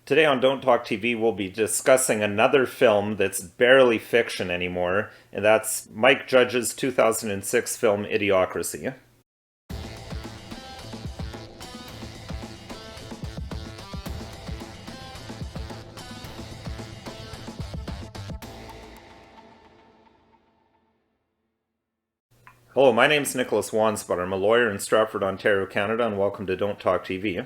Today on Don't Talk TV, we'll be discussing another film that's barely fiction anymore, and that's Mike Judge's 2006 film Idiocracy. Hello, my name's Nicholas Wansbutter. I'm a lawyer in Stratford, Ontario, Canada, and welcome to Don't Talk TV.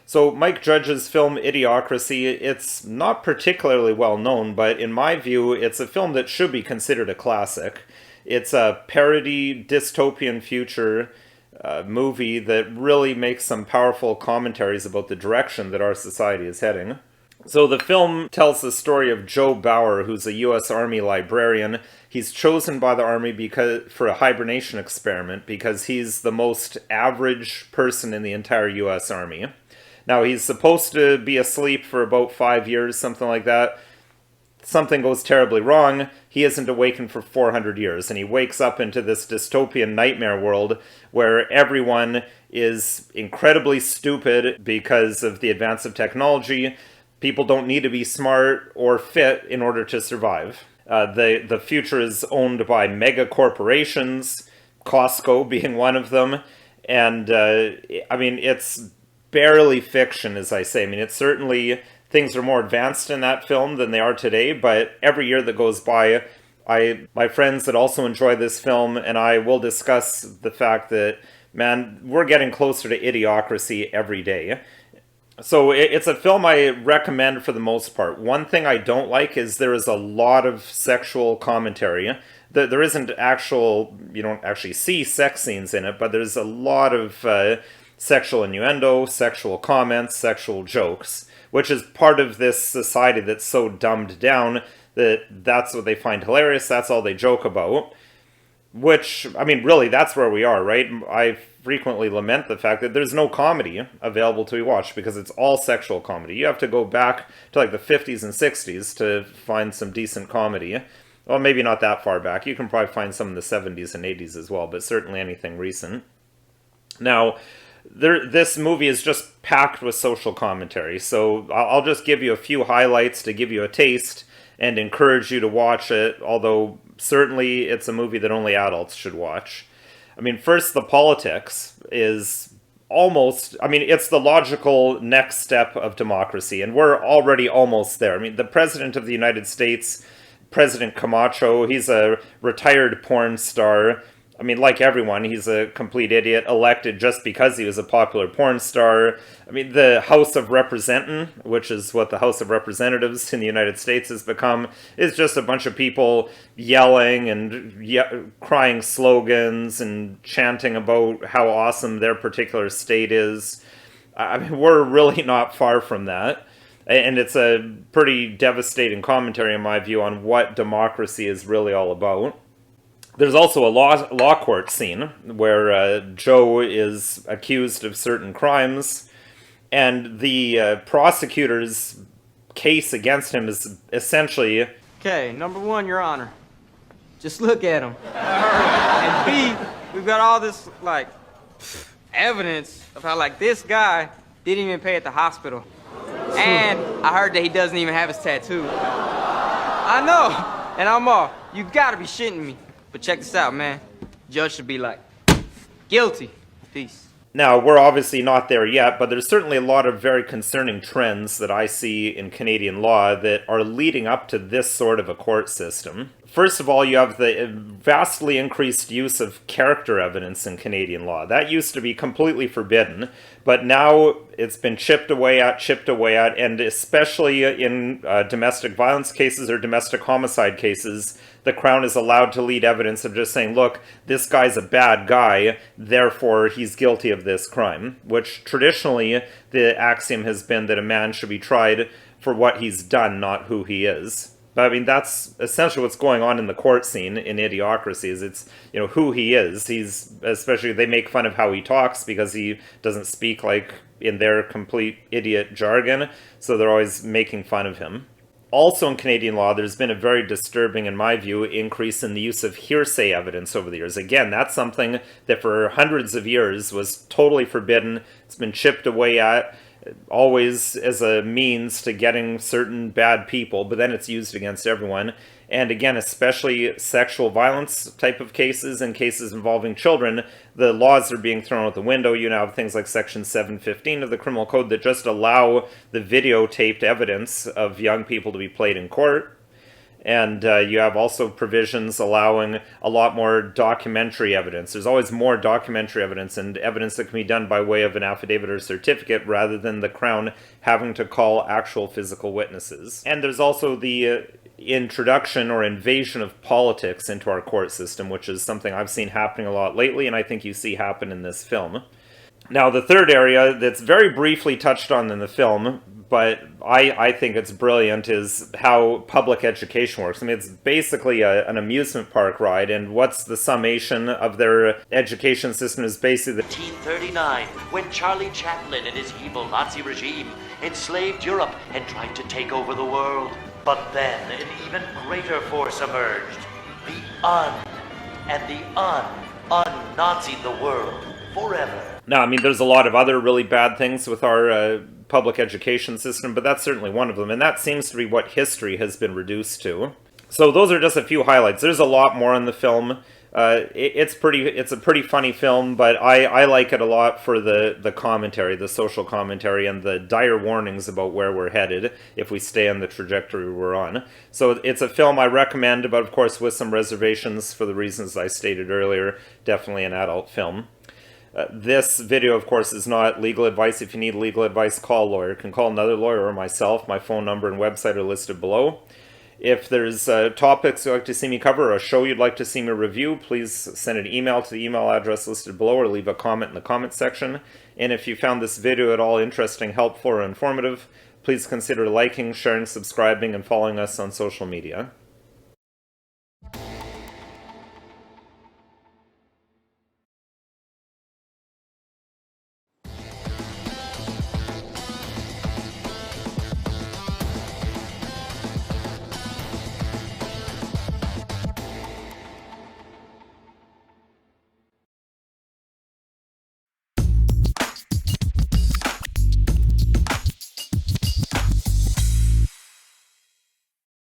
So Mike Judge's film Idiocracy, it's not particularly well known, but in my view, it's a film that should be considered a classic. It's a parody dystopian future movie that really makes some powerful commentaries about the direction that our society is heading. So the film tells the story of Joe Bauer, who's a U.S. Army librarian. He's chosen by the Army for a hibernation experiment because he's the most average person in the entire U.S. Army. Now, he's supposed to be asleep for about 5 years, something like that. Something goes terribly wrong. He isn't awakened for 400 years, and he wakes up into this dystopian nightmare world where everyone is incredibly stupid because of the advance of technology. People don't need to be smart or fit in order to survive. The future is owned by mega corporations, Costco being one of them, and it's barely fiction, as I say. It's certainly, things are more advanced in that film than they are today, but every year that goes by, my friends that also enjoy this film and I will discuss the fact that, man, we're getting closer to Idiocracy every day. So it's a film I recommend for the most part. One thing I don't like is there is a lot of sexual commentary. There isn't you don't actually see sex scenes in it, but there's a lot of sexual innuendo, sexual comments, sexual jokes, which is part of this society that's so dumbed down that that's what they find hilarious, that's all they joke about. Which, really, that's where we are, right? I frequently lament the fact that there's no comedy available to be watched because it's all sexual comedy. You have to go back to like the 50s and 60s to find some decent comedy. Well, maybe not that far back. You can probably find some in the 70s and 80s as well, but certainly anything recent. Now, this movie is just packed with social commentary, so I'll just give you a few highlights to give you a taste and encourage you to watch it, although certainly it's a movie that only adults should watch. First, the politics is it's the logical next step of democracy, and we're already almost there. The President of the United States, President Camacho, he's a retired porn star. Like everyone, he's a complete idiot, elected just because he was a popular porn star. The House of Representing, which is what the House of Representatives in the United States has become, is just a bunch of people yelling and crying slogans and chanting about how awesome their particular state is. We're really not far from that. And it's a pretty devastating commentary, in my view, on what democracy is really all about. There's also a law court scene where Joe is accused of certain crimes, and the prosecutor's case against him is essentially... Okay, number one, Your Honor. Just look at him. And B, we've got all this, evidence of how, this guy didn't even pay at the hospital. And I heard that he doesn't even have his tattoo. I know, and I'm all, you gotta be shitting me. But check this out, man. Judge should be like, guilty. Peace. Now, we're obviously not there yet, but there's certainly a lot of very concerning trends that I see in Canadian law that are leading up to this sort of a court system. First of all, you have the vastly increased use of character evidence in Canadian law. That used to be completely forbidden, but now it's been chipped away at, and especially in domestic violence cases or domestic homicide cases, the Crown is allowed to lead evidence of just saying, look, this guy's a bad guy, therefore he's guilty of this crime, which traditionally the axiom has been that a man should be tried for what he's done, not who he is. But that's essentially what's going on in the court scene in Idiocracy, is it's, who he is. Especially they make fun of how he talks because he doesn't speak in their complete idiot jargon, so they're always making fun of him. Also in Canadian law, there's been a very disturbing, in my view, increase in the use of hearsay evidence over the years. Again, that's something that for hundreds of years was totally forbidden. It's been chipped away at. always as a means to getting certain bad people, but then it's used against everyone. And again, especially sexual violence type of cases and cases involving children, the laws are being thrown out the window. You now have things like Section 715 of the Criminal Code that just allow the videotaped evidence of young people to be played in court. And you have also provisions allowing a lot more documentary evidence. There's always more documentary evidence and evidence that can be done by way of an affidavit or certificate rather than the Crown having to call actual physical witnesses. And there's also the introduction or invasion of politics into our court system, which is something I've seen happening a lot lately, and I think you see happen in this film. Now, the third area that's very briefly touched on in the film, but I think it's brilliant, is how public education works. I mean, it's basically an amusement park ride, and what's the summation of their education system is basically... 1939, when Charlie Chaplin and his evil Nazi regime enslaved Europe and tried to take over the world. But then an even greater force emerged. The and the un-Nazi'd the world forever. Now, I mean, there's a lot of other really bad things with our public education system, but that's certainly one of them, and that seems to be what history has been reduced to. So those are just a few highlights. There's a lot more in the film. It's a pretty funny film, but I like it a lot for the commentary, the social commentary, and the dire warnings about where we're headed if we stay on the trajectory we're on. So it's a film I recommend, but of course with some reservations for the reasons I stated earlier. Definitely an adult film. This video, of course, is not legal advice. If you need legal advice, call a lawyer. You can call another lawyer or myself. My phone number and website are listed below. If there's topics you'd like to see me cover or a show you'd like to see me review, please send an email to the email address listed below or leave a comment in the comment section. And if you found this video at all interesting, helpful, or informative, please consider liking, sharing, subscribing, and following us on social media.